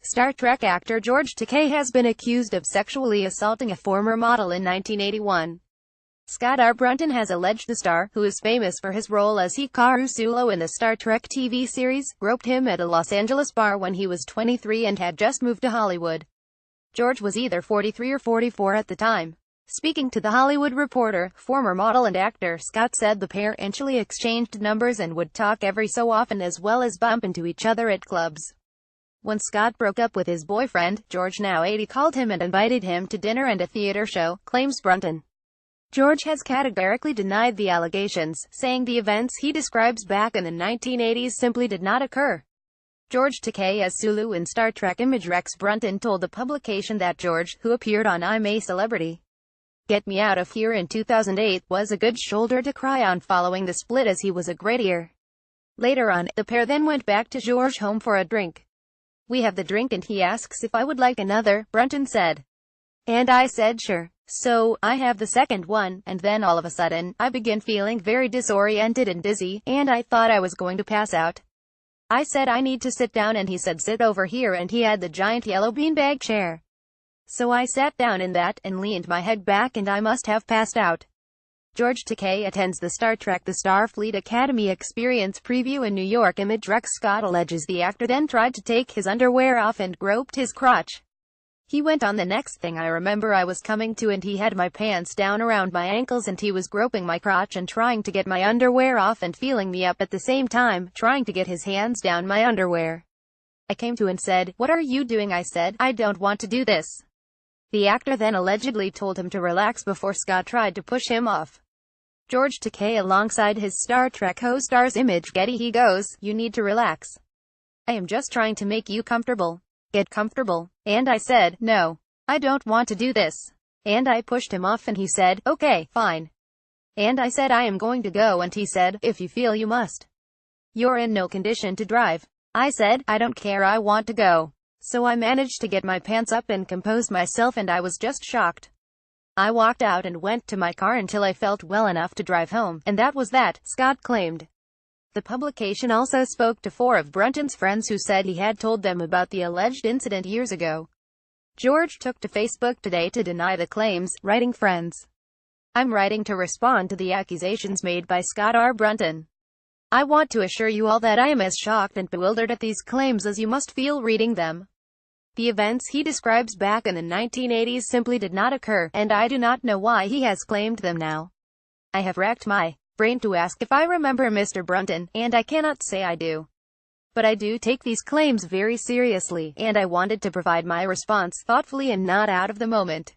Star Trek actor George Takei has been accused of sexually assaulting a former model in 1981. Scott R. Brunton has alleged the star, who is famous for his role as Hikaru Sulu in the Star Trek TV series, groped him at a Los Angeles bar when he was 23 and had just moved to Hollywood. George was either 43 or 44 at the time. Speaking to The Hollywood Reporter, former model and actor Scott said the pair eventually exchanged numbers and would talk every so often as well as bump into each other at clubs. When Scott broke up with his boyfriend, George, now 80, called him and invited him to dinner and a theater show, claims Brunton. George has categorically denied the allegations, saying the events he describes back in the 1980s simply did not occur. George Takei as Sulu in Star Trek image Rex Brunton told the publication that George, who appeared on I'm a Celebrity, Get Me Out of Here in 2008, was a good shoulder to cry on following the split, as he was a great ear. Later on, the pair then went back to George's home for a drink. "We have the drink and he asks if I would like another," Brunton said. "And I said sure. So, I have the second one, and then all of a sudden, I began feeling very disoriented and dizzy, and I thought I was going to pass out. I said I need to sit down and he said sit over here, and he had the giant yellow beanbag chair. So I sat down in that, and leaned my head back, and I must have passed out." George Takei attends the Star Trek The Starfleet Academy Experience preview in New York. Image Rex Scott alleges the actor then tried to take his underwear off and groped his crotch. He went on, "The next thing I remember, I was coming to and he had my pants down around my ankles and he was groping my crotch and trying to get my underwear off and feeling me up at the same time, trying to get his hands down my underwear. I came to and said, 'What are you doing?' I said, 'I don't want to do this.'" The actor then allegedly told him to relax before Scott tried to push him off. George Takei alongside his Star Trek co-stars Image Getty, he goes, "You need to relax. I am just trying to make you comfortable. Get comfortable." And I said, "No. I don't want to do this." And I pushed him off and he said, "Okay, fine." And I said, "I am going to go," and he said, "If you feel you must. You're in no condition to drive." I said, "I don't care, I want to go." So I managed to get my pants up and compose myself, and I was just shocked. I walked out and went to my car until I felt well enough to drive home, and that was that, Scott claimed. The publication also spoke to 4 of Brunton's friends who said he had told them about the alleged incident years ago. George took to Facebook today to deny the claims, writing, "Friends, I'm writing to respond to the accusations made by Scott R. Brunton. I want to assure you all that I am as shocked and bewildered at these claims as you must feel reading them. The events he describes back in the 1980s simply did not occur, and I do not know why he has claimed them now. I have racked my brain to ask if I remember Mr. Brunton, and I cannot say I do. But I do take these claims very seriously, and I wanted to provide my response thoughtfully and not out of the moment."